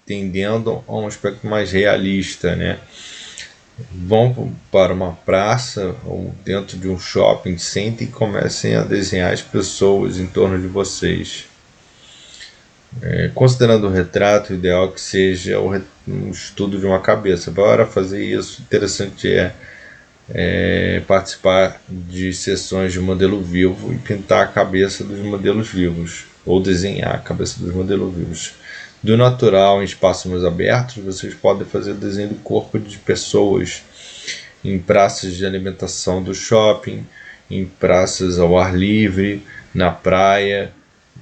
tendendo a um aspecto mais realista, né? Vão para uma praça ou dentro de um shopping, sentem e comecem a desenhar as pessoas em torno de vocês. Considerando o retrato, o ideal é que seja um estudo de uma cabeça. Para fazer isso, interessante é participar de sessões de modelo vivo e pintar a cabeça dos modelos vivos, ou desenhar a cabeça dos modelos vivos. Do natural, em espaços mais abertos, vocês podem fazer o desenho do corpo de pessoas em praças de alimentação do shopping, em praças ao ar livre, na praia.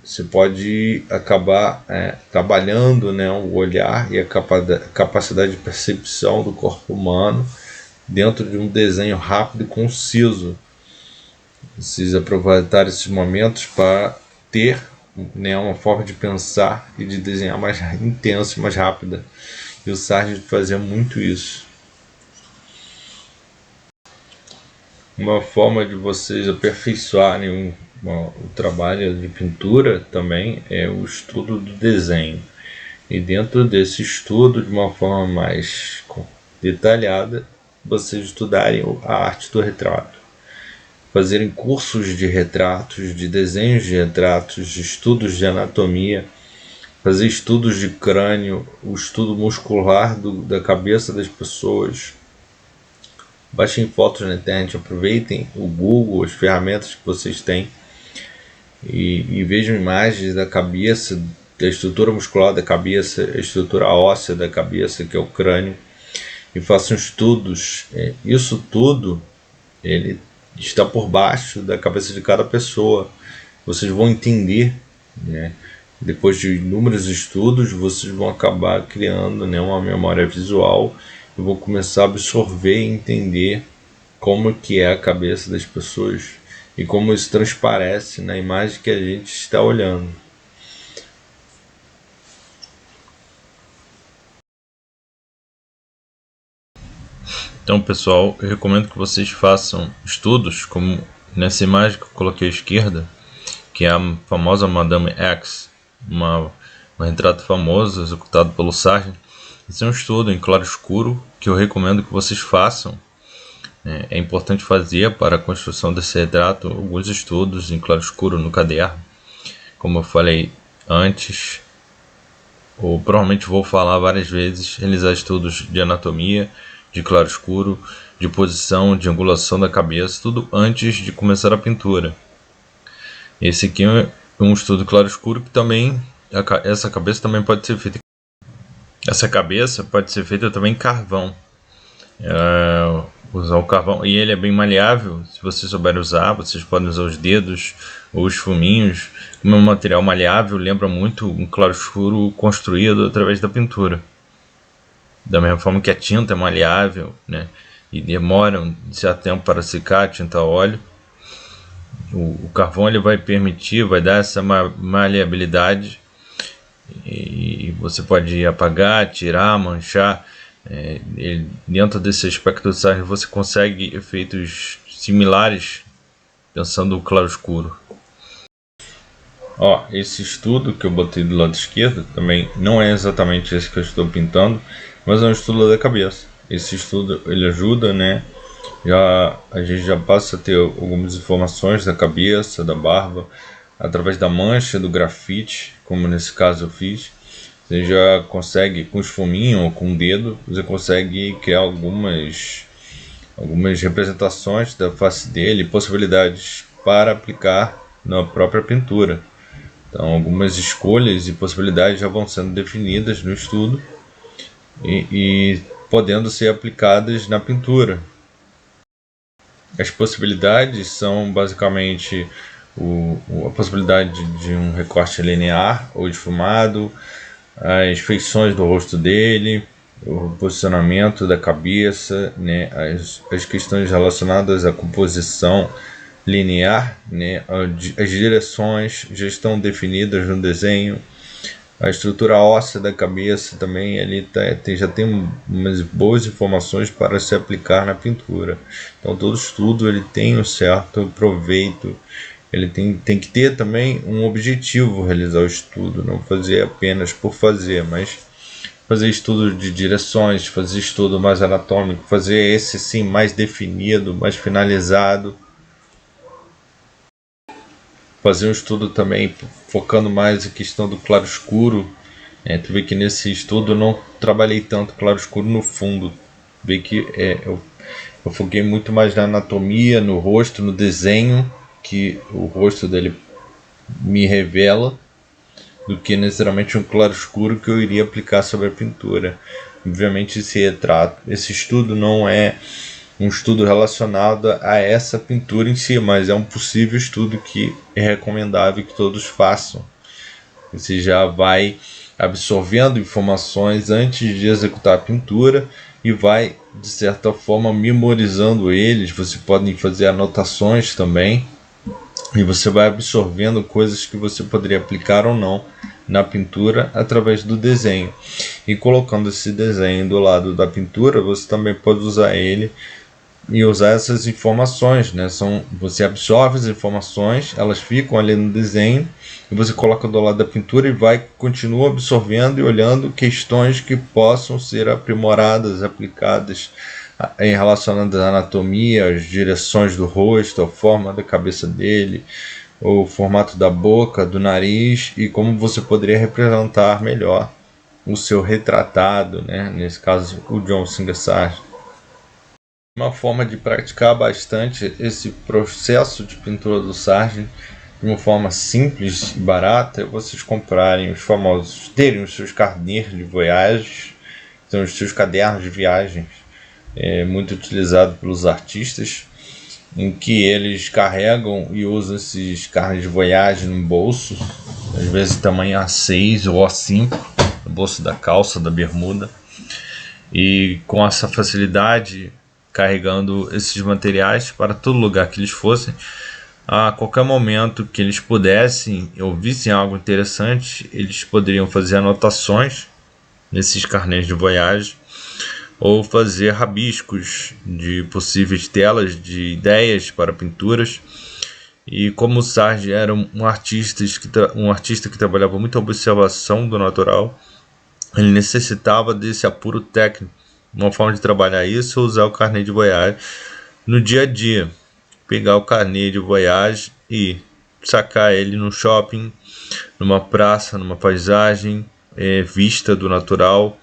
Você pode acabar trabalhando, né, o olhar e a capacidade de percepção do corpo humano dentro de um desenho rápido e conciso. Vocês aproveitar esses momentos para ter, né, uma forma de pensar e de desenhar mais intensa e mais rápida. E o Sargent fazia muito isso. Uma forma de vocês aperfeiçoarem o trabalho de pintura também é o estudo do desenho. E dentro desse estudo, de uma forma mais detalhada, vocês estudarem a arte do retrato. Fazerem cursos de retratos, de desenhos de retratos, de estudos de anatomia, fazer estudos de crânio, o estudo muscular da cabeça das pessoas. Baixem fotos na internet, aproveitem o Google, as ferramentas que vocês têm e vejam imagens da cabeça, da estrutura muscular da cabeça, a estrutura óssea da cabeça, que é o crânio, e façam estudos. Isso tudo ele está por baixo da cabeça de cada pessoa. Vocês vão entender, né? Depois de inúmeros estudos, vocês vão acabar criando, né, uma memória visual e vão começar a absorver e entender como que é a cabeça das pessoas e como isso transparece na imagem que a gente está olhando. Então, pessoal, eu recomendo que vocês façam estudos como nessa imagem que eu coloquei à esquerda, que é a famosa Madame X, um retrato famoso executado pelo Sargent. Esse é um estudo em claro escuro que eu recomendo que vocês façam. É importante fazer para a construção desse retrato alguns estudos em claro escuro no caderno. Como eu falei antes, ou provavelmente vou falar várias vezes, realizar estudos de anatomia, de claro escuro, de posição, de angulação da cabeça, tudo antes de começar a pintura. Esse aqui é um estudo claro escuro que também, essa cabeça também pode ser feita. Essa cabeça pode ser feita também em carvão. Usar o carvão, e ele é bem maleável. Se vocês souberem usar, vocês podem usar os dedos ou os fuminhos. Como é um material maleável, lembra muito um claro escuro construído através da pintura. Da mesma forma que a tinta é maleável, né, e demora um certo tempo para secar, a tinta a óleo. O carvão ele vai permitir, vai dar essa maleabilidade, e você pode apagar, tirar, manchar. Dentro desse aspecto do Sargent você consegue efeitos similares pensando o claro escuro. Esse estudo que eu botei do lado esquerdo também não é exatamente esse que eu estou pintando, mas é um estudo da cabeça. Esse estudo ele ajuda, né? A gente já passa a ter algumas informações da cabeça, da barba, através da mancha, do grafite, como nesse caso eu fiz. Você já consegue, com esfuminho ou com o dedo, você consegue criar algumas representações da face dele, possibilidades para aplicar na própria pintura. Então, algumas escolhas e possibilidades já vão sendo definidas no estudo e podendo ser aplicadas na pintura. As possibilidades são basicamente a possibilidade de um recorte linear ou difumado, as feições do rosto dele, o posicionamento da cabeça, né, as questões relacionadas à composição linear, né, as direções já estão definidas no desenho, a estrutura óssea da cabeça também ele já tem umas boas informações para se aplicar na pintura. Então todo estudo ele tem um certo proveito ele tem que ter também um objetivo realizar o estudo, não fazer apenas por fazer, mas fazer estudo de direções, fazer estudo mais anatômico, fazer esse sim mais definido, mais finalizado, fazer um estudo também focando mais em questão do claro-escuro. Tu vê que nesse estudo eu não trabalhei tanto claro-escuro no fundo, vê que eu foquei muito mais na anatomia, no rosto, no desenho que o rosto dele me revela, do que necessariamente um claro-escuro que eu iria aplicar sobre a pintura. Obviamente esse estudo não é um estudo relacionado a essa pintura em si, mas é um possível estudo que é recomendável que todos façam. Você já vai absorvendo informações antes de executar a pintura e vai, de certa forma, memorizando eles. Você pode fazer anotações também e você vai absorvendo coisas que você poderia aplicar ou não na pintura através do desenho. E colocando esse desenho do lado da pintura, você também pode usar ele e usar essas informações, né? Você absorve as informações, elas ficam ali no desenho e você coloca do lado da pintura e continua absorvendo e olhando questões que possam ser aprimoradas, aplicadas em relacionadas à anatomia, às direções do rosto, a forma da cabeça dele, o formato da boca, do nariz e como você poderia representar melhor o seu retratado, né? Nesse caso o John Singer Sargent. Uma forma de praticar bastante esse processo de pintura do Sargent de uma forma simples e barata é vocês comprarem terem os seus carnês de voyages, então os seus cadernos de viagens, muito utilizado pelos artistas, em que eles carregam e usam esses carnês de voyage no bolso, às vezes tamanho A6 ou A5, no bolso da calça, da bermuda, e com essa facilidade carregando esses materiais para todo lugar que eles fossem, a qualquer momento que eles pudessem ou vissem algo interessante, eles poderiam fazer anotações nesses carnês de voyage ou fazer rabiscos de possíveis telas de ideias para pinturas. E como o Sargent era um artista que trabalhava muito a observação do natural, ele necessitava desse apuro técnico. Uma forma de trabalhar isso é usar o carnê de voyage no dia a dia. Pegar o carnê de voyage e sacar ele no shopping, numa praça, numa paisagem, vista do natural,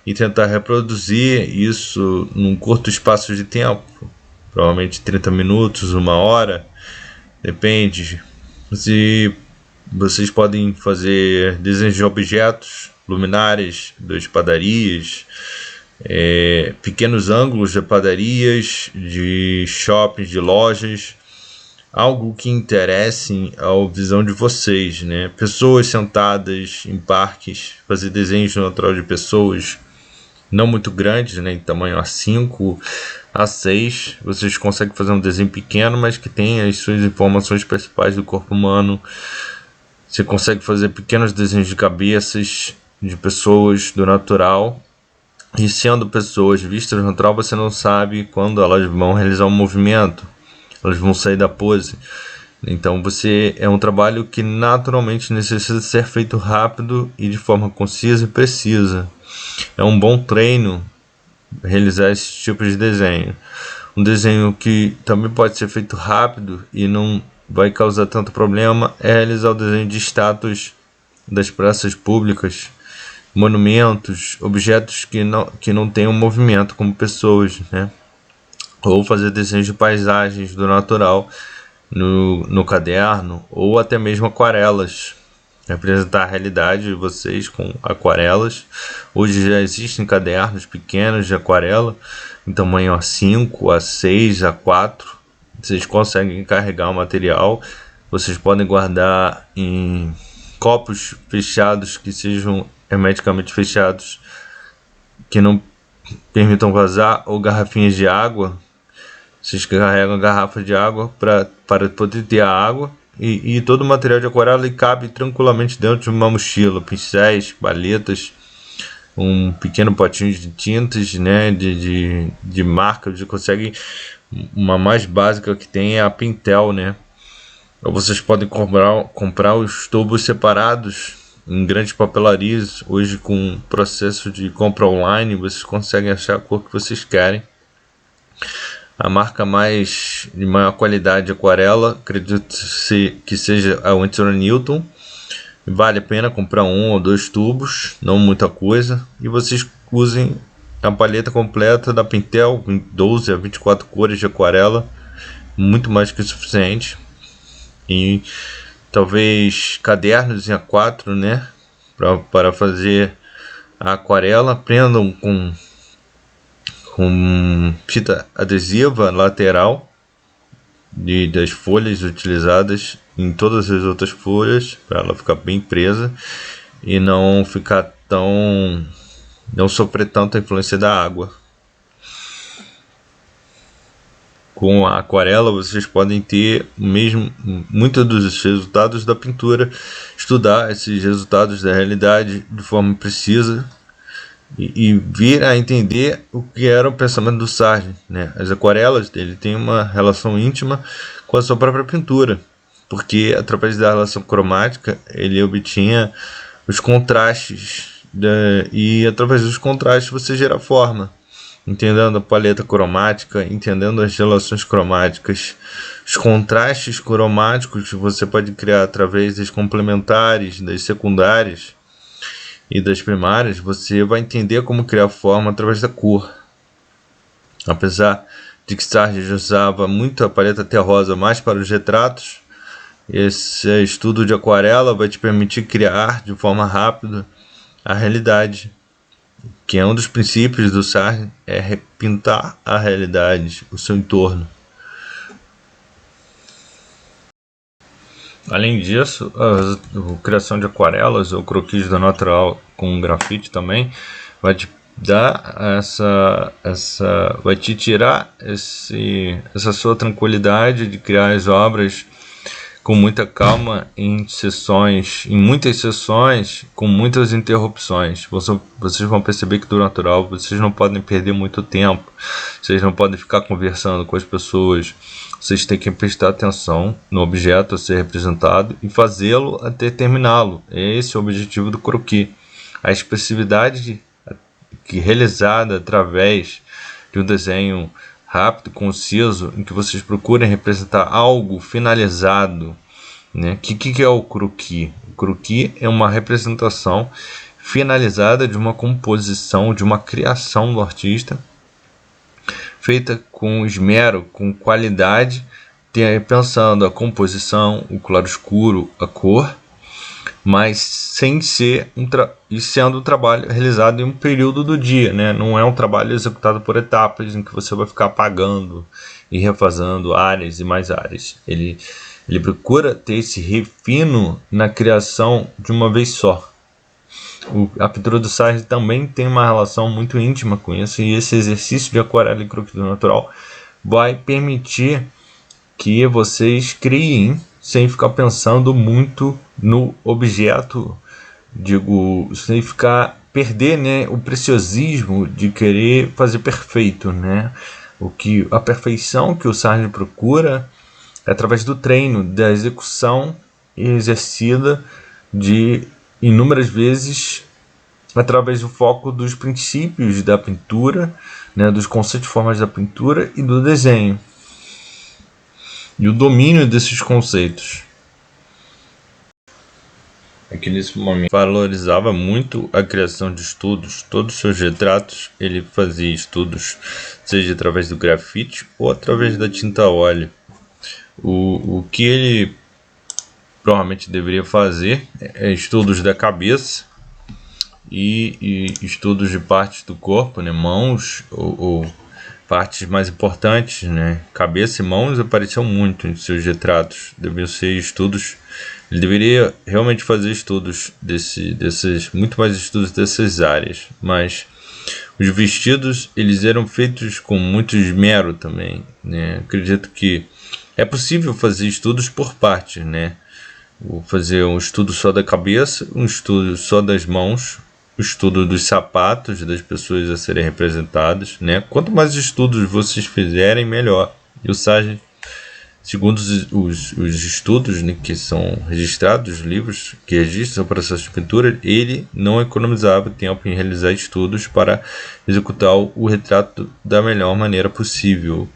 e tentar reproduzir isso num curto espaço de tempo, provavelmente 30 minutos, uma hora, depende. Se vocês podem fazer desenhos de objetos, luminárias das padarias, pequenos ângulos de padarias, de shoppings, de lojas, algo que interesse a visão de vocês, né? Pessoas sentadas em parques, fazer desenhos natural de pessoas não muito grandes, né? Em tamanho A5, A6, vocês conseguem fazer um desenho pequeno, mas que tem as suas informações principais do corpo humano. Você consegue fazer pequenos desenhos de cabeças de pessoas do natural. E sendo pessoas vistas no natural, você não sabe quando elas vão realizar um movimento, elas vão sair da pose. Então é um trabalho que naturalmente necessita ser feito rápido e de forma concisa e precisa. É um bom treino realizar esse tipo de desenho. Um desenho que também pode ser feito rápido e não vai causar tanto problema é realizar o desenho de estátuas das praças públicas, monumentos, objetos que não tenham movimento como pessoas, né? Ou fazer desenhos de paisagens do natural no caderno, ou até mesmo aquarelas, representar a realidade de vocês com aquarelas. Hoje já existem cadernos pequenos de aquarela em tamanho A5, A6, A4. Vocês conseguem carregar o material. Vocês podem guardar em copos fechados que sejam hermeticamente fechados, que não permitam vazar, ou garrafinhas de água. Vocês carregam a garrafa de água para poder ter a água, e todo o material de aquarela cabe tranquilamente dentro de uma mochila, pincéis, paletas, um pequeno potinho de tintas, né, de marca. Você consegue, uma mais básica que tem é a Pentel, né, Ou vocês podem comprar os tubos separados em grandes papelarias. Hoje, com o processo de compra online, vocês conseguem achar a cor que vocês querem. A marca de maior qualidade de aquarela, acredito que seja a Winsor & Newton. Vale a pena comprar 1 ou 2 tubos, não muita coisa. E vocês usem a paleta completa da Pentel, 12 a 24 cores de aquarela, muito mais que o suficiente. E talvez cadernos em A4, né, para fazer a aquarela. Prendam com fita adesiva lateral das folhas utilizadas em todas as outras folhas, para ela ficar bem presa e não sofrer tanta influência da água. Com a aquarela vocês podem ter muitos dos resultados da pintura, estudar esses resultados da realidade de forma precisa e vir a entender o que era o pensamento do Sargent, né? As aquarelas dele têm uma relação íntima com a sua própria pintura, porque através da relação cromática ele obtinha os contrastes, e através dos contrastes você gera forma. Entendendo a paleta cromática, entendendo as relações cromáticas, os contrastes cromáticos você pode criar através das complementares, das secundárias e das primárias. Você vai entender como criar forma através da cor. Apesar de que Sargent usava muito a paleta terrosa mais para os retratos, esse estudo de aquarela vai te permitir criar de forma rápida a realidade, que é um dos princípios do Sargent, é repintar a realidade, o seu entorno. Além disso, a criação de aquarelas ou croquis do natural com grafite também vai te dar vai te tirar essa sua tranquilidade de criar as obras com muita calma em muitas sessões, com muitas interrupções. Vocês vão perceber que do natural vocês não podem perder muito tempo, vocês não podem ficar conversando com as pessoas, vocês têm que prestar atenção no objeto a ser representado e fazê-lo até terminá-lo. Esse é o objetivo do croquis. A expressividade realizada através de um desenho rápido, conciso, em que vocês procurem representar algo finalizado, né? Que é o croquis? O croquis é uma representação finalizada de uma composição, de uma criação do artista, feita com esmero, com qualidade, pensando a composição, o claroscuro, a cor, mas sem ser sendo um trabalho realizado em um período do dia, né? Não é um trabalho executado por etapas em que você vai ficar apagando e refazendo áreas e mais áreas. Ele procura ter esse refino na criação de uma vez só. A pintura do Sargent também tem uma relação muito íntima com isso, e esse exercício de aquarela e croquis do natural vai permitir que vocês criem sem ficar pensando muito no objeto, sem perder, né, o preciosismo de querer fazer perfeito, né? A perfeição que o Sargent procura é através do treino, da execução exercida de inúmeras vezes, através do foco dos princípios da pintura, né, dos conceitos e formas da pintura e do desenho, e o domínio desses conceitos. É que nesse momento valorizava muito a criação de estudos. Todos os seus retratos ele fazia estudos, seja através do grafite ou através da tinta a óleo. O que ele provavelmente deveria fazer é estudos da cabeça e estudos de partes do corpo, né, mãos ou partes mais importantes, né? Cabeça e mãos apareciam muito em seus retratos. Deviam ser estudos. Ele deveria realmente fazer estudos muito mais estudos dessas áreas. Mas os vestidos eles eram feitos com muito esmero também, né? Acredito que é possível fazer estudos por partes, né? Fazer um estudo só da cabeça, um estudo só das mãos, o estudo dos sapatos das pessoas a serem representadas, né? Quanto mais estudos vocês fizerem, melhor. E o Sargent Segundo os estudos, né, que são registrados, os livros que registram o processo de pintura, ele não economizava tempo em realizar estudos para executar o retrato da melhor maneira possível.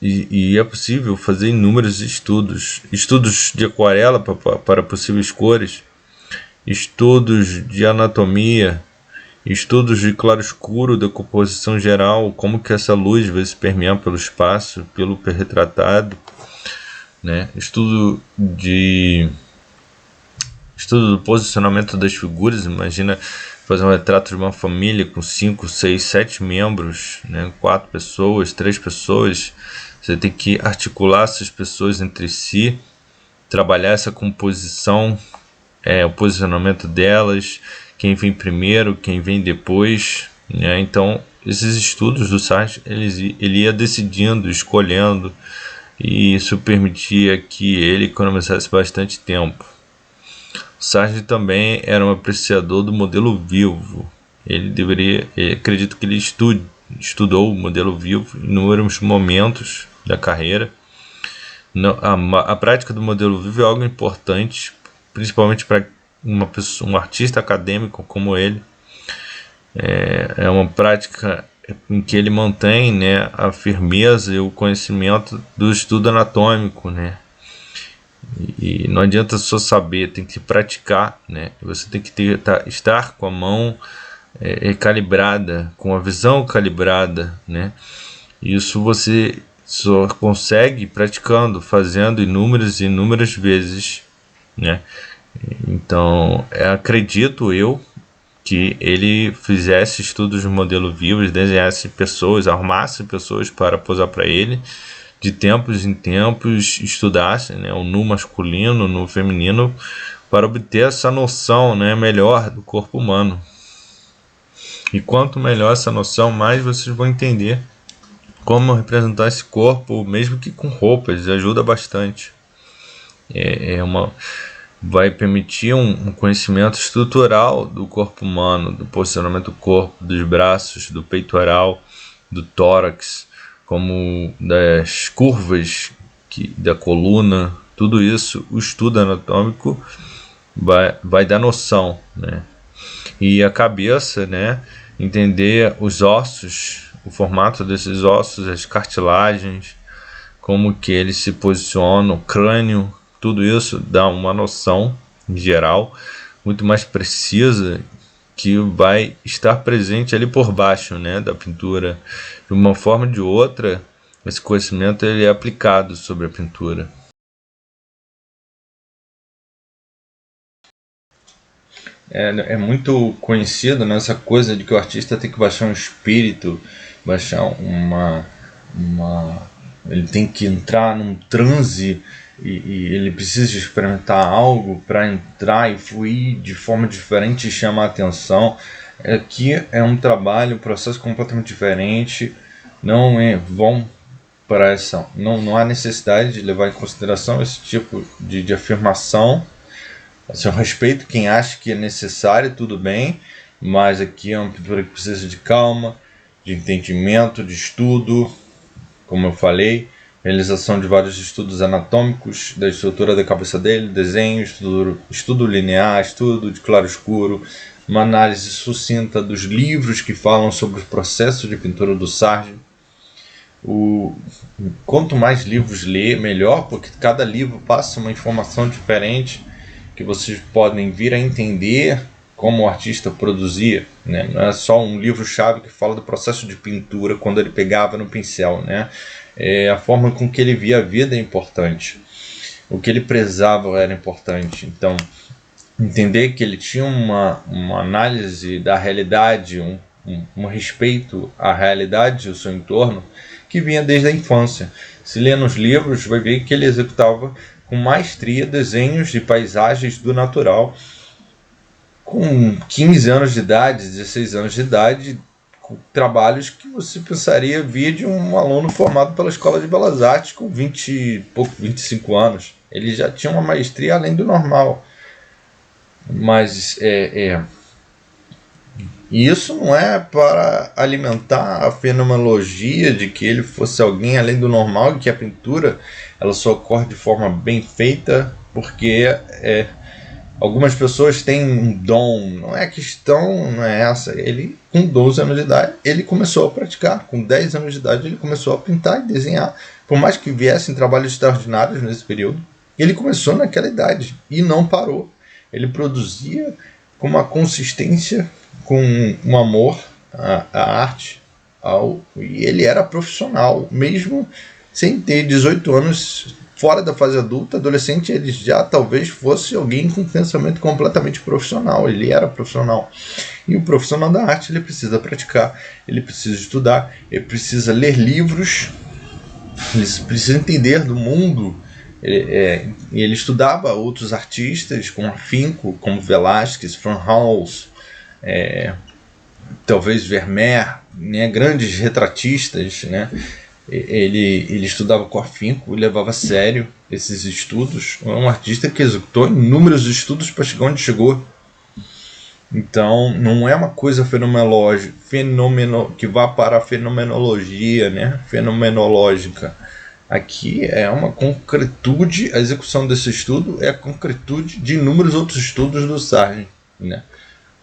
E é possível fazer inúmeros estudos de aquarela para possíveis cores, estudos de anatomia, estudos de claroscuro da composição geral, como que essa luz vai se permear pelo espaço, pelo retratado, né? Estudo do posicionamento das figuras. Imagina fazer um retrato de uma família com 5, 6, 7 membros, né? 4 pessoas, 3 pessoas. Você tem que articular essas pessoas entre si, trabalhar essa composição, o posicionamento delas, quem vem primeiro, quem vem depois, né? Então, esses estudos do Sartre, ele ia decidindo, escolhendo, e isso permitia que ele economizasse bastante tempo. Sartre também era um apreciador do modelo vivo. Acredito que ele estudou o modelo vivo em inúmeros momentos da carreira. A prática do modelo vivo é algo importante, principalmente para um artista acadêmico como ele. É uma prática em que ele mantém, né, a firmeza e o conhecimento do estudo anatômico, né? E não adianta só saber, tem que praticar, né? Você tem que estar com a mão calibrada, com a visão calibrada, né? Isso você só consegue praticando, fazendo inúmeras e inúmeras vezes, né? Então, acredito eu que ele fizesse estudos de modelo vivo, desenhasse pessoas, arrumasse pessoas para posar para ele, de tempos em tempos estudasse, né, o nu masculino, no feminino, para obter essa noção, né, melhor do corpo humano. E quanto melhor essa noção, mais vocês vão entender como representar esse corpo, mesmo que com roupas, ajuda bastante. Vai permitir um conhecimento estrutural do corpo humano, do posicionamento do corpo, dos braços, do peitoral, do tórax, como das curvas da coluna. Tudo isso, o estudo anatômico vai dar noção, né? E a cabeça, né? Entender os ossos, o formato desses ossos, as cartilagens, como que eles se posicionam, o crânio. Tudo isso dá uma noção, em geral, muito mais precisa, que vai estar presente ali por baixo, né, da pintura. De uma forma ou de outra, esse conhecimento ele é aplicado sobre a pintura. É muito conhecido nessa coisa de que o artista tem que baixar um espírito, baixar ele tem que entrar num transe e ele precisa experimentar algo para entrar e fluir de forma diferente e chamar a atenção. Aqui é um trabalho, um processo completamente diferente. Não há necessidade de levar em consideração esse tipo de afirmação. Assim, eu respeito quem acha que é necessário, tudo bem, mas aqui é uma pintura que precisa de calma, de entendimento, de estudo, como eu falei, realização de vários estudos anatômicos, da estrutura da cabeça dele, desenho, estudo linear, estudo de claroscuro, uma análise sucinta dos livros que falam sobre o processo de pintura do Sartre. Quanto mais livros ler, melhor, porque cada livro passa uma informação diferente que vocês podem vir a entender como o artista produzia, né? Não é só um livro-chave que fala do processo de pintura quando ele pegava no pincel, né? A forma com que ele via a vida é importante, o que ele prezava era importante. Então, entender que ele tinha uma análise da realidade, um respeito à realidade e ao seu entorno, que vinha desde a infância. Se ler nos livros, vai ver que ele executava com maestria desenhos de paisagens do natural, com 15 anos de idade, 16 anos de idade, com trabalhos que você pensaria vir de um aluno formado pela Escola de Belas Artes com 25 anos. Ele já tinha uma maestria além do normal. Mas E isso não é para alimentar a fenomenologia de que ele fosse alguém além do normal e que a pintura ela só ocorre de forma bem feita porque algumas pessoas têm um dom. Não é questão, não é essa. Ele, com 12 anos de idade, ele começou a praticar. Com 10 anos de idade, ele começou a pintar e desenhar. Por mais que viessem trabalhos extraordinários nesse período, ele começou naquela idade e não parou. Ele produzia com uma consistência, com um amor à arte. E ele era profissional, mesmo sem ter 18 anos, fora da fase adulta, adolescente, ele já talvez fosse alguém com pensamento completamente profissional. Ele era profissional. E o profissional da arte, ele precisa praticar, ele precisa estudar, ele precisa ler livros, ele precisa entender do mundo. Ele estudava outros artistas com afinco, como Velázquez, Van Hals, talvez Vermeer, né, grandes retratistas, né? Ele estudava com afinco e levava a sério esses estudos. É um artista que executou inúmeros estudos para chegar onde chegou. Então, não é uma coisa fenomenológica, que vá para a fenomenologia, né? Fenomenológica. Aqui é uma concretude, a execução desse estudo é a concretude de inúmeros outros estudos do Sargent, né?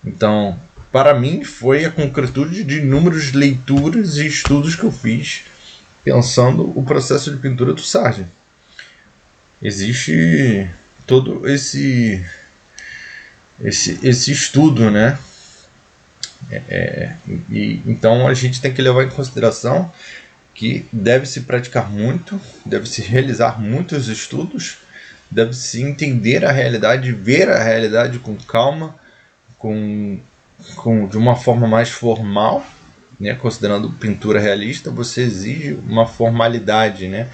Então, para mim, foi a concretude de inúmeras leituras e estudos que eu fiz pensando o processo de pintura do Sargent. Existe todo esse estudo, né? Então a gente tem que levar em consideração que deve-se praticar muito, deve-se realizar muitos estudos, deve-se entender a realidade, ver a realidade com calma, de uma forma mais formal, né? Considerando pintura realista, você exige uma formalidade, né?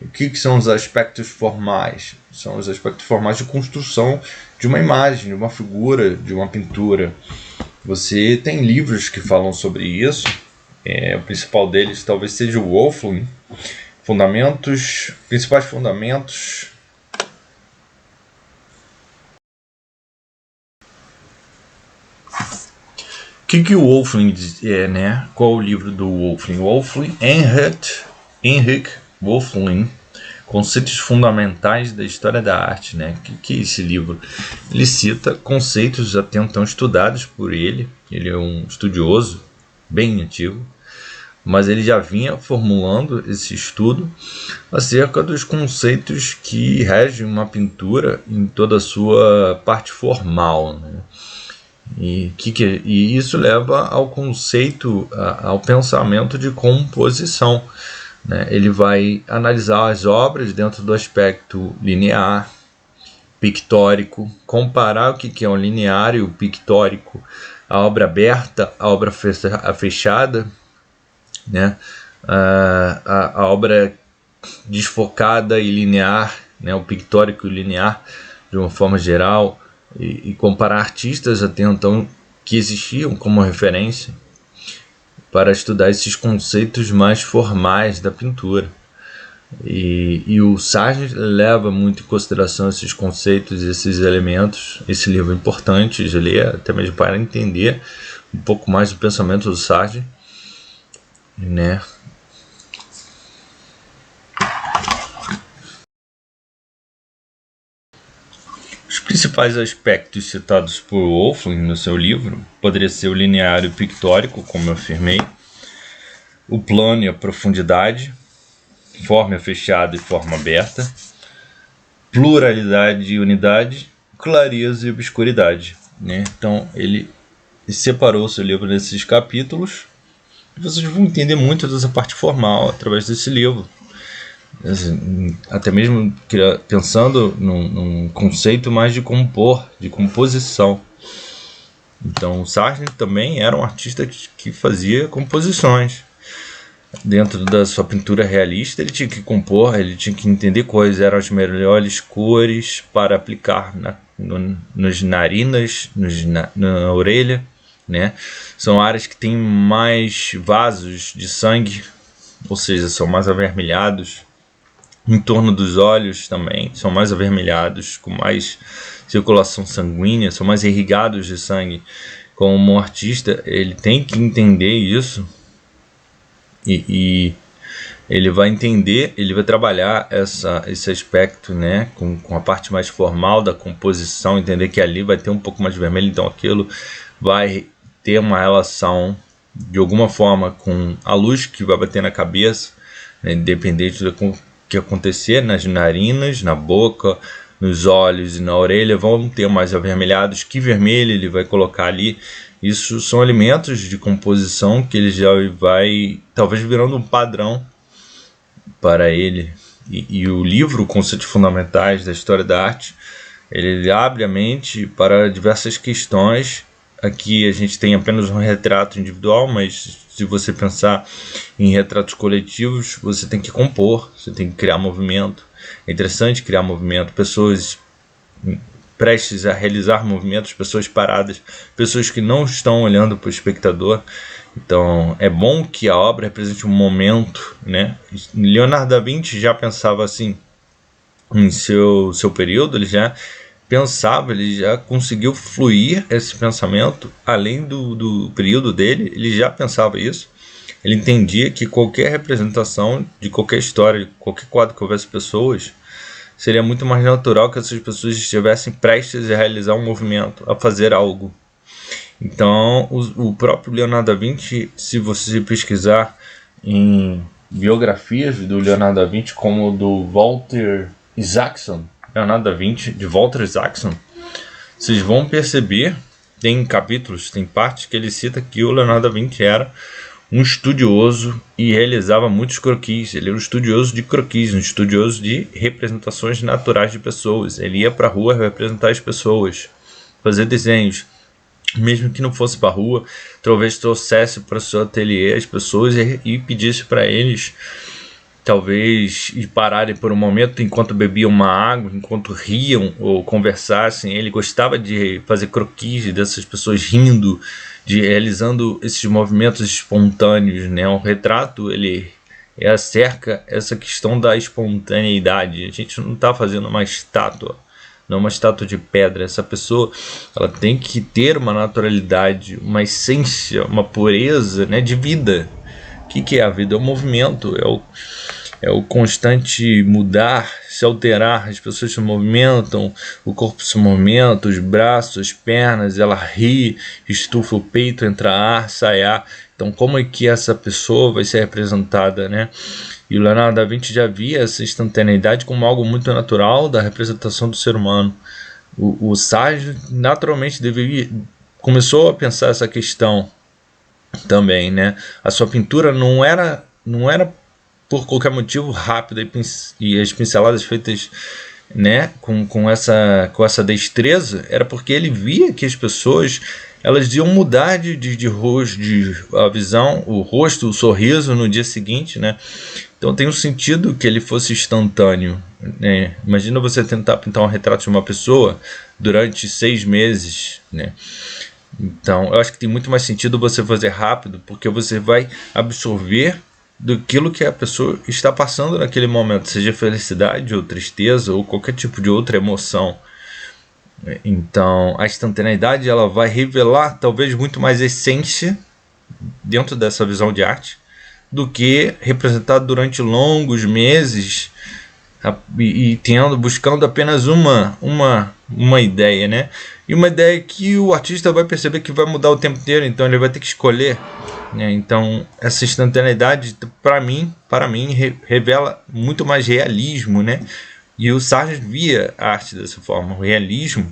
O que são os aspectos formais? São os aspectos formais de construção de uma imagem, de uma figura, de uma pintura. Você tem livros que falam sobre isso. O principal deles talvez seja o Wolfling, principais fundamentos. O que o Wolfling é, né? Qual o livro do Wolfling? Wolfling, Heinrich Wolfling, Conceitos Fundamentais da História da Arte, né? O que é esse livro? Ele cita conceitos até então estudados por ele. Ele é um estudioso bem antigo, mas ele já vinha formulando esse estudo acerca dos conceitos que regem uma pintura em toda a sua parte formal, né? E isso leva ao conceito, ao pensamento de composição, né? Ele vai analisar as obras dentro do aspecto linear, pictórico, comparar o que é um linear e o pictórico, a obra aberta, a obra fechada, né? A obra desfocada e linear, né? O pictórico e o linear de uma forma geral, e comparar artistas até então que existiam como referência para estudar esses conceitos mais formais da pintura. E o Sargent leva muito em consideração esses conceitos, esses elementos. Esse livro é importante de ler, até mesmo para entender um pouco mais do pensamento do Sargent, né? Os principais aspectos citados por Wolfling no seu livro poderia ser o linear e o pictórico, como eu afirmei, o plano e a profundidade, forma fechada e forma aberta, pluralidade e unidade, clareza e obscuridade, né? Então ele separou seu livro nesses capítulos e vocês vão entender muito dessa parte formal através desse livro. Até mesmo pensando num conceito mais de compor, de composição. Então o Sargent também era um artista que fazia composições. Dentro da sua pintura realista, ele tinha que compor, ele tinha que entender quais eram as melhores cores para aplicar nas narinas, na orelha, né? São áreas que têm mais vasos de sangue, ou seja, são mais avermelhados. Em torno dos olhos também são mais avermelhados, com mais circulação sanguínea, são mais irrigados de sangue. como artista, ele tem que entender isso e ele vai entender, ele vai trabalhar esse aspecto, né, com a parte mais formal da composição, entender que ali vai ter um pouco mais de vermelho, então aquilo vai ter uma relação de alguma forma com a luz que vai bater na cabeça, né, independente do que acontecer, nas narinas, na boca, nos olhos e na orelha vão ter mais avermelhados. Que vermelho ele vai colocar ali? Isso são elementos de composição que ele já vai talvez virando um padrão para ele. E o livro Conceitos Fundamentais da História da Arte, ele abre a mente para diversas questões. Aqui a gente tem apenas um retrato individual, mas se você pensar em retratos coletivos, você tem que compor, você tem que criar movimento. É interessante criar movimento, pessoas prestes a realizar movimentos, pessoas paradas, pessoas que não estão olhando para o espectador. Então é bom que a obra represente um momento, né? Leonardo da Vinci já pensava assim em seu período, ele já pensava, ele já conseguiu fluir esse pensamento além do período dele, ele já pensava isso. Ele entendia que qualquer representação de qualquer história, qualquer quadro que houvesse pessoas, seria muito mais natural que essas pessoas estivessem prestes a realizar um movimento, a fazer algo. Então, o próprio Leonardo da Vinci, se você pesquisar em biografias do Leonardo da Vinci, como do Walter Isaacson, Leonardo da Vinci, de Walter Isaacson, vocês vão perceber, tem capítulos, tem partes que ele cita que o Leonardo da Vinci era um estudioso e realizava muitos croquis. Ele era um estudioso de croquis, um estudioso de representações naturais de pessoas. Ele ia para a rua representar as pessoas, fazer desenhos. Mesmo que não fosse para a rua, talvez trouxesse para o seu ateliê as pessoas e pedisse para eles, talvez, pararem por um momento enquanto bebiam uma água, enquanto riam ou conversassem. Ele gostava de fazer croquis dessas pessoas rindo, realizando esses movimentos espontâneos, né? O retrato, ele acerca essa questão da espontaneidade. A gente não está fazendo uma estátua, não uma estátua de pedra. Essa pessoa, ela tem que ter uma naturalidade, uma essência, uma pureza, né, de vida. O que é a vida? É o movimento, é o constante mudar, se alterar. As pessoas se movimentam, o corpo se movimenta, os braços, as pernas, ela ri, estufa o peito, entra ar, sai ar. Então, como é que essa pessoa vai ser representada, né? E o Leonardo da Vinci já via essa instantaneidade como algo muito natural da representação do ser humano. O Sargent naturalmente começou a pensar essa questão também, né? A sua pintura não era por qualquer motivo rápida e as pinceladas feitas, né, com essa destreza, era porque ele via que as pessoas, elas iam mudar de rosto, a visão, o rosto, o sorriso no dia seguinte, né? Então tem um sentido que ele fosse instantâneo, né? Imagina você tentar pintar um retrato de uma pessoa durante 6 meses, né? Então eu acho que tem muito mais sentido você fazer rápido, porque você vai absorver daquilo que a pessoa está passando naquele momento, seja felicidade ou tristeza ou qualquer tipo de outra emoção. Então a instantaneidade, ela vai revelar talvez muito mais essência dentro dessa visão de arte do que representar durante longos meses e buscando apenas uma ideia, né? E uma ideia que o artista vai perceber que vai mudar o tempo inteiro, então ele vai ter que escolher, né? Então essa instantaneidade, para mim revela muito mais realismo, né? E o Sargent via a arte dessa forma, o realismo,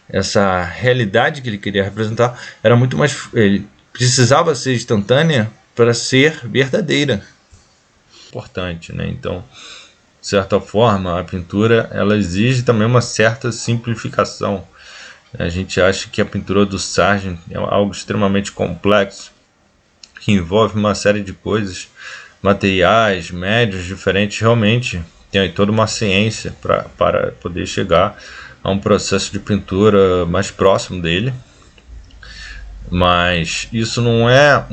essa realidade que ele queria representar era muito mais, ele precisava ser instantânea para ser verdadeira. Importante, né? Então, de certa forma, a pintura, ela exige também uma certa simplificação. A gente acha que a pintura do Sargent é algo extremamente complexo, que envolve uma série de coisas, materiais, médios diferentes. Realmente tem toda uma ciência para poder chegar a um processo de pintura mais próximo dele. Mas isso não é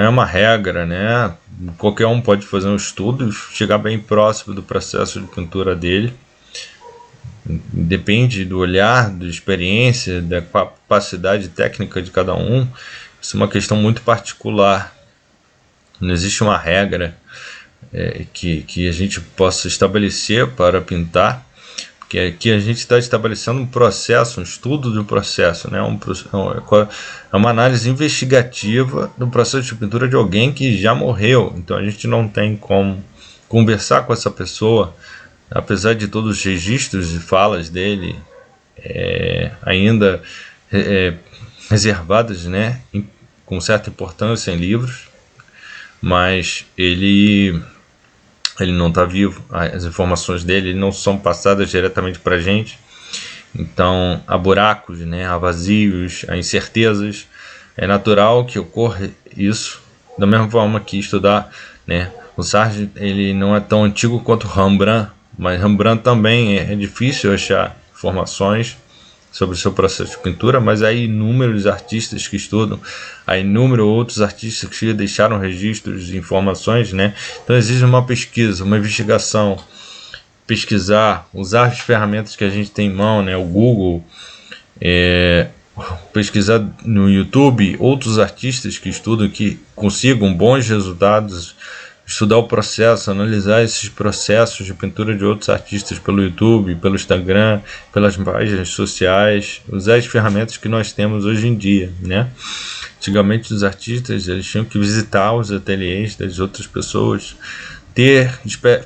uma regra, né? Qualquer um pode fazer um estudo e chegar bem próximo do processo de pintura dele. Depende do olhar, da experiência, da capacidade técnica de cada um. Isso é uma questão muito particular. Não existe uma regra que a gente possa estabelecer para pintar, porque aqui a gente está estabelecendo um processo, um estudo do processo, né? É uma análise investigativa do processo de pintura de alguém que já morreu. Então a gente não tem como conversar com essa pessoa, apesar de todos os registros e falas dele ainda reservadas, né, com certa importância em livros, mas ele não está vivo, as informações dele não são passadas diretamente para a gente. Então há buracos, né, há vazios, há incertezas. É natural que ocorra isso, da mesma forma que estudar, né, o Sargent, ele não é tão antigo quanto Rembrandt, mas Rembrandt também é difícil achar informações sobre o seu processo de pintura, mas há inúmeros artistas que estudam, há inúmeros outros artistas que deixaram registros de informações, né? Então exige uma pesquisa, uma investigação, pesquisar, usar as ferramentas que a gente tem em mão, né? O Google, pesquisar no YouTube outros artistas que estudam, que consigam bons resultados, estudar o processo, analisar esses processos de pintura de outros artistas pelo YouTube, pelo Instagram, pelas páginas sociais, usar as ferramentas que nós temos hoje em dia, né? Antigamente os artistas eles tinham que visitar os ateliês das outras pessoas,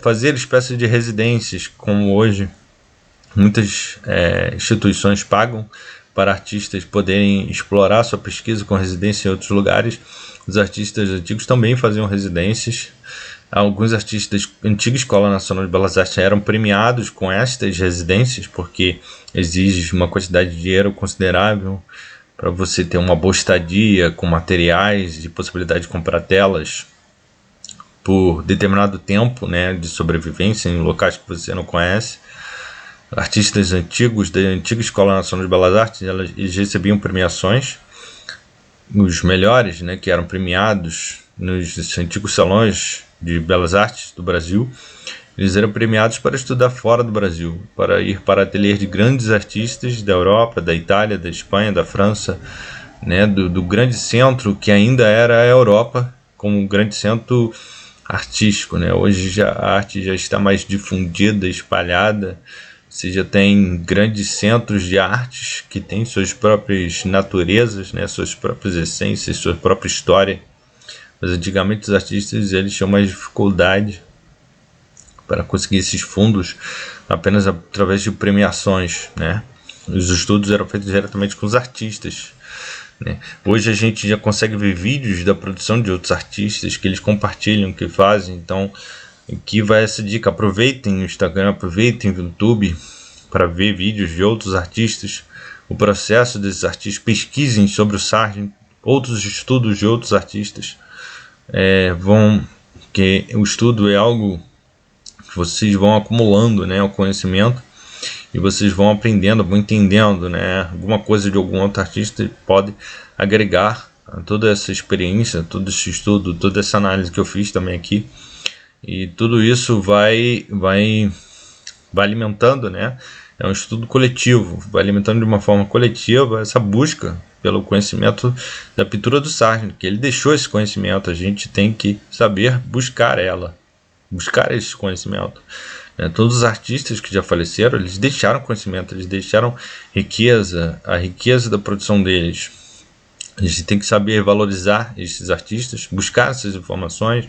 fazer espécies de residências, como hoje muitas instituições pagam para artistas poderem explorar sua pesquisa com residência em outros lugares. Os artistas antigos também faziam residências. Alguns artistas da antiga Escola Nacional de Belas Artes eram premiados com estas residências, porque exige uma quantidade de dinheiro considerável para você ter uma boa estadia, com materiais e possibilidade de comprar telas por determinado tempo, né, de sobrevivência em locais que você não conhece. Artistas antigos da antiga Escola Nacional de Belas Artes, eles recebiam premiações. Os melhores, né, que eram premiados nos antigos salões de belas artes do Brasil, eles eram premiados para estudar fora do Brasil, para ir para ateliês de grandes artistas da Europa, da Itália, da Espanha, da França, né, do grande centro que ainda era a Europa, como um grande centro artístico, né? Hoje a arte já está mais difundida, espalhada. Você já tem grandes centros de artes que têm suas próprias naturezas, né, suas próprias essências, sua própria história. Mas antigamente os artistas eles tinham mais dificuldade para conseguir esses fundos apenas através de premiações, né? Os estudos eram feitos diretamente com os artistas, né? Hoje a gente já consegue ver vídeos da produção de outros artistas que eles compartilham, que fazem. Então aqui vai essa dica: aproveitem o Instagram, aproveitem o YouTube para ver vídeos de outros artistas, o processo desses artistas, pesquisem sobre o Sargent, outros estudos de outros artistas, que o estudo é algo que vocês vão acumulando, né, o conhecimento, e vocês vão aprendendo, vão entendendo, né, alguma coisa de algum outro artista pode agregar a toda essa experiência, todo esse estudo, toda essa análise que eu fiz também aqui. E tudo isso vai alimentando, né? É um estudo coletivo, vai alimentando de uma forma coletiva essa busca pelo conhecimento da pintura do Sargent, que ele deixou esse conhecimento, a gente tem que saber buscar esse conhecimento. Todos os artistas que já faleceram, eles deixaram conhecimento, eles deixaram riqueza, a riqueza da produção deles. A gente tem que saber valorizar esses artistas, buscar essas informações,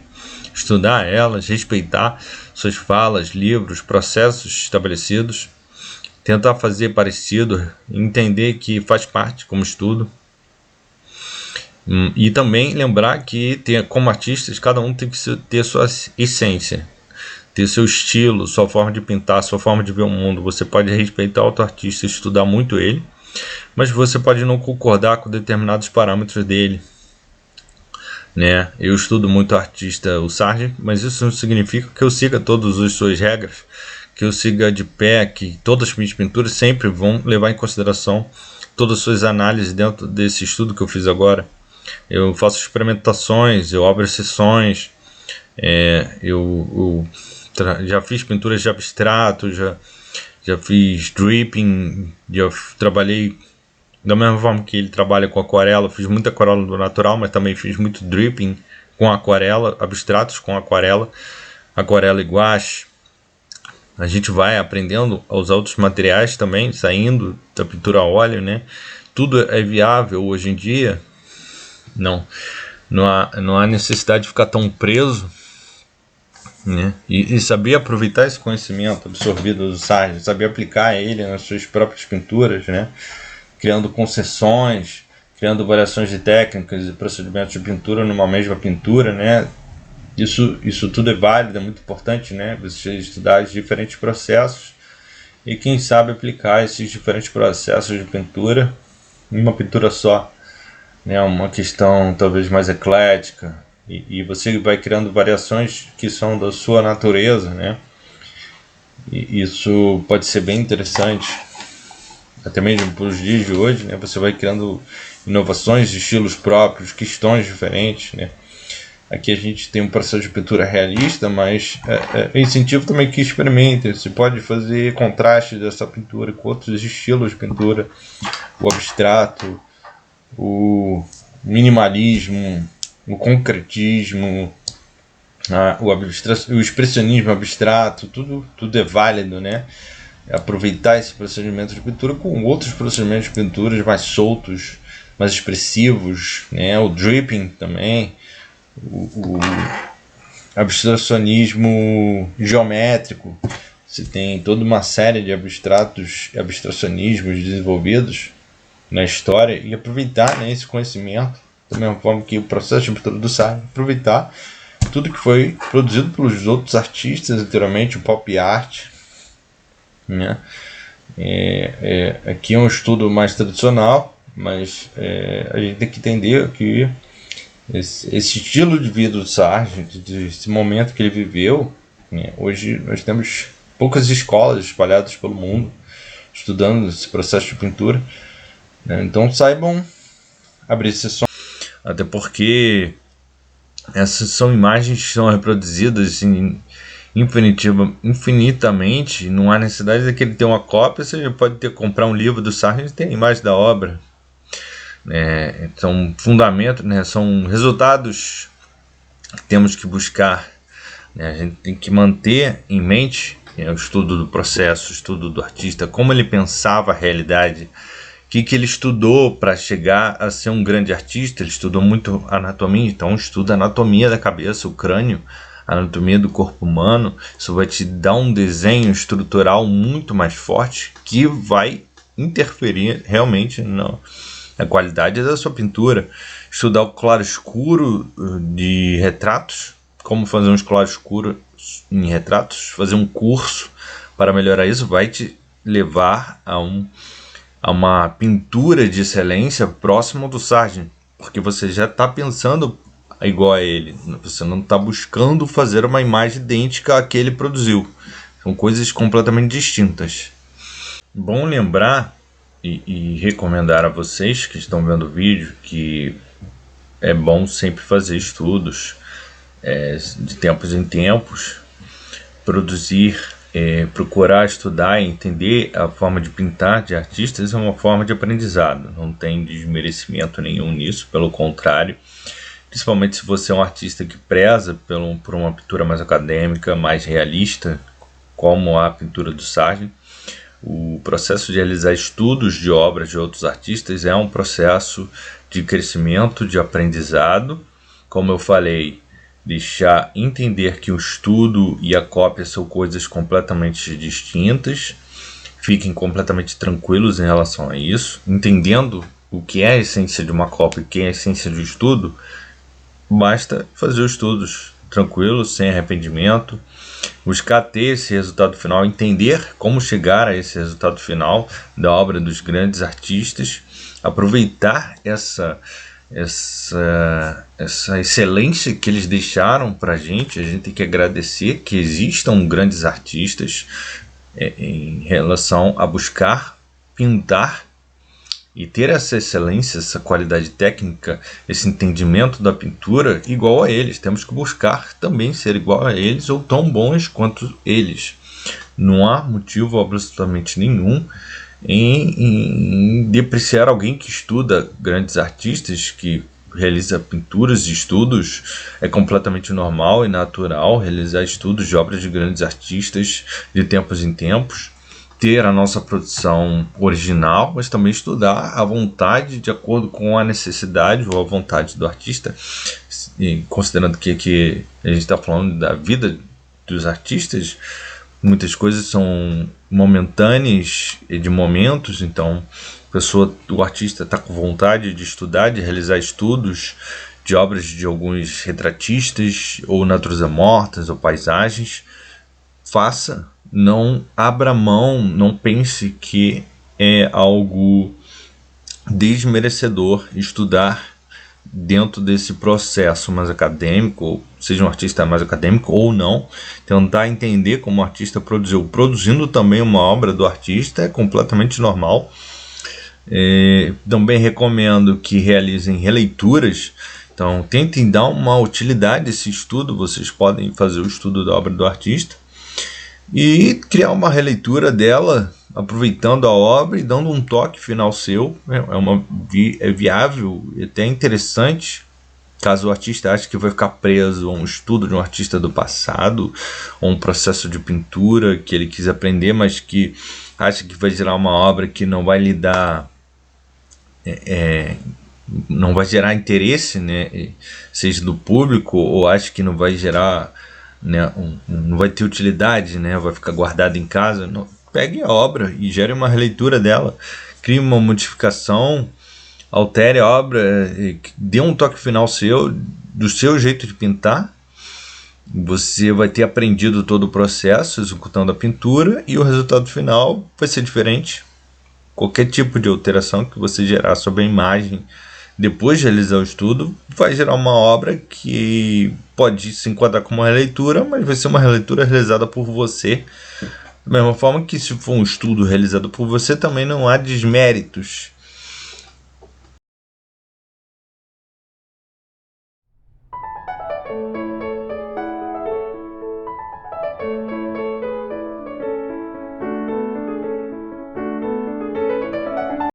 estudar elas, respeitar suas falas, livros, processos estabelecidos, tentar fazer parecido, entender que faz parte como estudo. E também lembrar que como artistas, cada um tem que ter sua essência, ter seu estilo, sua forma de pintar, sua forma de ver o mundo. Você pode respeitar outro artista, estudar muito ele, mas você pode não concordar com determinados parâmetros dele, né? Eu estudo muito o artista, o Sargent, mas isso não significa que eu siga todas as suas regras, que eu siga de pé, que todas as minhas pinturas sempre vão levar em consideração todas as suas análises dentro desse estudo que eu fiz agora. Eu faço experimentações, eu abro sessões, eu já fiz pinturas de abstrato, já fiz dripping, já trabalhei da mesma forma que ele trabalha com aquarela. Fiz muita aquarela do natural, mas também fiz muito dripping com aquarela, abstratos com aquarela e guache. A gente vai aprendendo a usar outros materiais também, saindo da pintura a óleo, né? Tudo é viável hoje em dia. Não há necessidade de ficar tão preso, né? E saber aproveitar esse conhecimento absorvido do Sargent, saber aplicar ele nas suas próprias pinturas, né? Criando concessões, criando variações de técnicas e procedimentos de pintura numa mesma pintura, né? Isso tudo é válido, é muito importante, né? Você estudar os diferentes processos e, quem sabe, aplicar esses diferentes processos de pintura em uma pintura só, né? Uma questão talvez mais eclética, e você vai criando variações que são da sua natureza, né? E isso pode ser bem interessante, até mesmo para os dias de hoje, né? Você vai criando inovações de estilos próprios, questões diferentes, né? Aqui a gente tem um processo de pintura realista, mas eu incentivo também que experimentem. Você pode fazer contraste dessa pintura com outros estilos de pintura, o abstrato, o minimalismo, o concretismo, o expressionismo abstrato, tudo é válido, né? Aproveitar esse procedimento de pintura com outros procedimentos de pinturas mais soltos, mais expressivos, né? O dripping também, o abstracionismo geométrico. Você tem toda uma série de abstracionismos desenvolvidos na história, e aproveitar, né, esse conhecimento da mesma forma que o processo de pintura do Sargent, aproveitar tudo que foi produzido pelos outros artistas anteriormente, o pop art, né? Aqui é um estudo mais tradicional, mas a gente tem que entender que esse estilo de vida do Sargent, desse momento que ele viveu, né? Hoje nós temos poucas escolas espalhadas pelo mundo estudando esse processo de pintura, né? Então saibam abrir sessões, até porque essas são imagens que são reproduzidas infinitamente. Não há necessidade de que ele tenha uma cópia. Você pode comprar um livro do Sargent e tem a imagem da obra. São fundamentos, né? São resultados que temos que buscar, né? A gente tem que manter em mente, o estudo do processo, o estudo do artista, como ele pensava a realidade, o que ele estudou para chegar a ser um grande artista. Ele estudou muito anatomia, então estuda a anatomia da cabeça, o crânio, a anatomia do corpo humano. Isso vai te dar um desenho estrutural muito mais forte, que vai interferir realmente na qualidade da sua pintura. Estudar o claro escuro de retratos, como fazer um claro escuro em retratos, fazer um curso para melhorar isso, vai te levar a uma pintura de excelência próxima do Sargent, porque você já está pensando igual a ele, você não está buscando fazer uma imagem idêntica à que ele produziu. São coisas completamente distintas. Bom lembrar e recomendar a vocês que estão vendo o vídeo que é bom sempre fazer estudos de tempos em tempos, produzir, procurar estudar e entender a forma de pintar de artistas. É uma forma de aprendizado, não tem desmerecimento nenhum nisso, pelo contrário, principalmente se você é um artista que preza por uma pintura mais acadêmica, mais realista, como a pintura do Sargent. O processo de realizar estudos de obras de outros artistas é um processo de crescimento, de aprendizado. Como eu falei, entender que o estudo e a cópia são coisas completamente distintas. Fiquem completamente tranquilos em relação a isso. Entendendo o que é a essência de uma cópia e o que é a essência do estudo, basta fazer os estudos tranquilos, sem arrependimento, buscar ter esse resultado final, entender como chegar a esse resultado final da obra dos grandes artistas, aproveitar essa excelência que eles deixaram para a gente tem que agradecer que existam grandes artistas em relação a buscar pintar e ter essa excelência, essa qualidade técnica, esse entendimento da pintura igual a eles. Temos que buscar também ser igual a eles ou tão bons quanto eles. Não há motivo absolutamente nenhum em depreciar alguém que estuda grandes artistas, que realiza pinturas e estudos. É completamente normal e natural realizar estudos de obras de grandes artistas de tempos em tempos, ter a nossa produção original, mas também estudar à vontade, de acordo com a necessidade ou a vontade do artista, e considerando que aqui a gente está falando da vida dos artistas. Muitas coisas são momentâneas e de momentos, então o artista está com vontade de estudar, de realizar estudos de obras de alguns retratistas, ou natureza mortas, ou paisagens. Faça, não abra mão, não pense que é algo desmerecedor estudar dentro desse processo mais acadêmico, seja um artista mais acadêmico ou não, tentar entender como o artista produziu. Produzindo também uma obra do artista é completamente normal. Também recomendo que realizem releituras. Então tentem dar uma utilidade a esse estudo. Vocês podem fazer o estudo da obra do artista e criar uma releitura dela, aproveitando a obra e dando um toque final seu. É viável e até interessante, caso o artista ache que vai ficar preso a um estudo de um artista do passado, ou um processo de pintura que ele quis aprender, mas que acha que vai gerar uma obra que não vai lhe dar, não vai gerar interesse, né, seja do público, ou acha que não vai gerar, né, não vai ter utilidade, né, vai ficar guardado em casa. Não, pegue a obra e gere uma releitura dela, crie uma modificação, altere a obra, dê um toque final seu, do seu jeito de pintar. Você vai ter aprendido todo o processo executando a pintura, e o resultado final vai ser diferente. Qualquer tipo de alteração que você gerar sobre a imagem depois de realizar o estudo vai gerar uma obra que pode se enquadrar como uma releitura, mas vai ser uma releitura realizada por você. Da mesma forma que, se for um estudo realizado por você, também não há desméritos.